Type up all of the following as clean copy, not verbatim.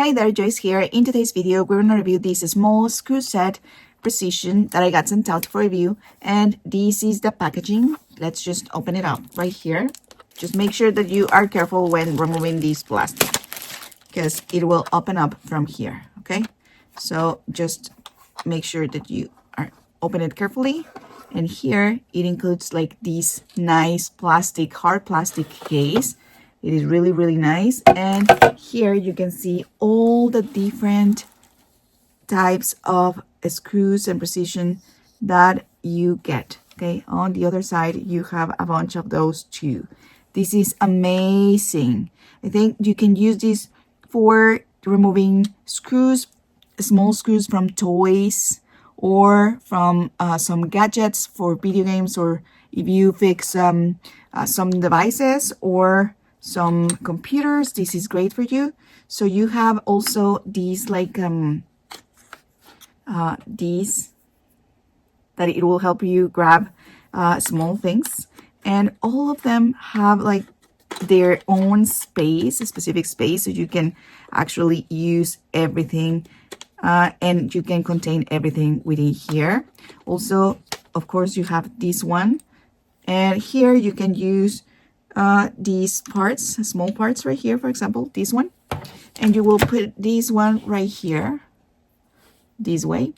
Hi there, Joyce here. In today's video, we're going to review this small screw set precision that I got sent out for review. And this is the packaging. Let's just open it up right here. Just make sure that you are careful when removing this plastic because it will open up from here, okay? So just make sure that you open it carefully. And here it includes like this nice plastic, hard plastic case. It is really, really nice. And here you can see all the different types of screws and precision that you get. Okay, on the other side, you have a bunch of those too. This is amazing. I think you can use this for removing screws, small screws from toys or from some gadgets for video games, or if you fix some devices or some computers, this is great for you. So you have also these like these that it will help you grab small things, and all of them have like their own space, a specific space, so you can actually use everything and you can contain everything within here. Also, of course, you have this one, and here you can use these parts, small parts right here, for example, this one, and you will put this one right here this way,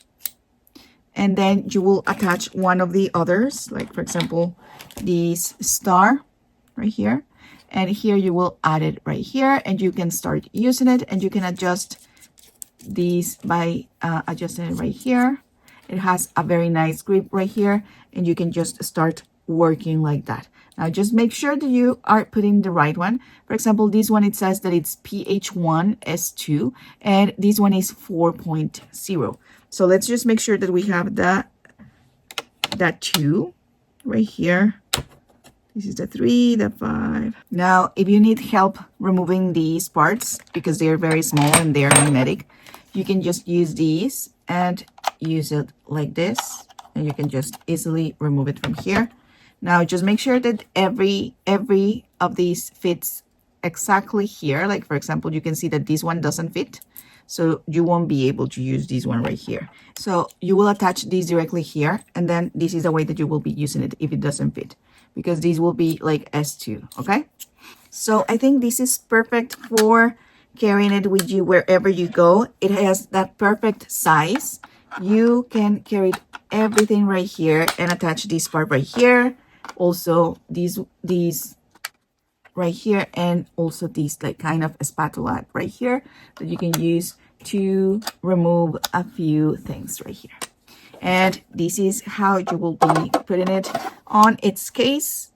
and then you will attach one of the others, like for example this star right here, and here you will add it right here, and you can start using it, and you can adjust these by adjusting it right here. It has a very nice grip right here, and you can just start working like that. Now just make sure that you are putting the right one. For example, this one, it says that it's PH1 S2, and this one is 4.0. So let's just make sure that we have that 2 right here. This is the 3, the 5. Now, if you need help removing these parts because they're very small and they're magnetic, you can just use these and use it like this, and you can just easily remove it from here. Now, just make sure that every of these fits exactly here. Like, for example, you can see that this one doesn't fit, so you won't be able to use this one right here. So you will attach this directly here, and then this is the way that you will be using it if it doesn't fit, because this will be like S2, okay? So I think this is perfect for carrying it with you wherever you go. It has that perfect size. You can carry everything right here and attach this part right here. Also these right here, and also this like kind of a spatula right here that you can use to remove a few things right here. And this is how you will be putting it on its case.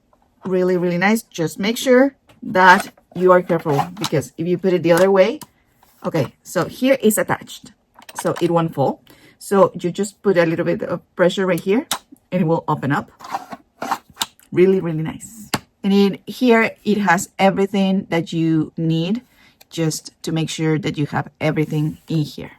Really, really nice. Just make sure that you are careful, because if you put it the other way, okay, so here is attached, so it won't fall. So you just put a little bit of pressure right here and it will open up. Really, really nice. And here it has everything that you need, just to make sure that you have everything in here.